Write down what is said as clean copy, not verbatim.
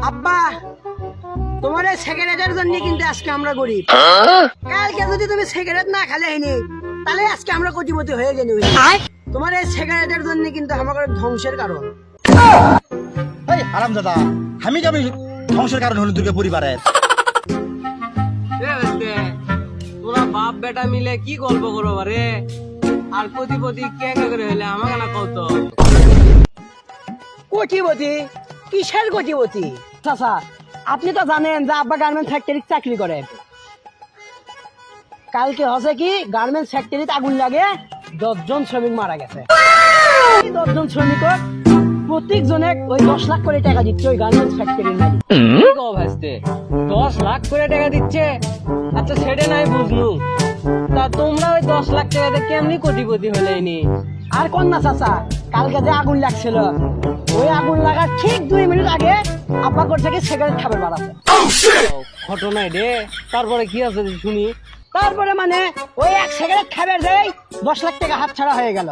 আব্বা, তোমার এই সিগারেটের জন্য কিন্তু আজকে আমরা গরিব। কালকে যদি তুমি সিগারেট না খালে হয়নি, তাহলে আজকে আমরা কোটিপতি হয়ে গেলি। তোমার এই সিগারেটের জন্য কিন্তু আমাদের ধ্বংসের কারণ। এই আরাম দাদা, আমি কেমন ধ্বংসের কারণ হলো দুর্গা পরিবারের? তোরা বাপ বেটা মিলে কি গল্প করো রে? আর কোটিপতি কে কে করে হইলে আমাকে না কত? কোটিপতি? কিসের কোটিপতি? চাচা, আপনি তো জানেন যে আব্বা গার্মেন্টস ফ্যাক্টরি চাকরি করে। কালকে হচ্ছে কি গার্মেন্টস ফ্যাক্টরিতে আগুন লাগে, 10 জন শ্রমিক মারা গেছে। 10 জন শ্রমিকের প্রত্যেক জনে ওই 10 লাখ করে টাকা দিচ্ছে ওই গার্মেন্টস ফ্যাক্টরির মালিক। কি কও ভাইস্তে, 10 লাখ করে টাকা দিচ্ছে? আচ্ছা সেটা নাই বুঝলু, তা তোমরা ওই 10 লাখ টাকাতে কেমনি কোটিপতি হলেনি? আর কোন না চাচা, কালকে যে আগুন লাগছিল, ওই আগুন লাগার ঠিক 2 মিনিট আগে আব্বা কোর থেকে সিগারেট খাবার বাড়াছে। ঘটনায় রে, তারপরে কি আছে শুনি? তারপরে মানে ওই এক সিগারেট খাবার দেয় 10 লাখ টাকা হাত ছাড়া হয়ে গেল।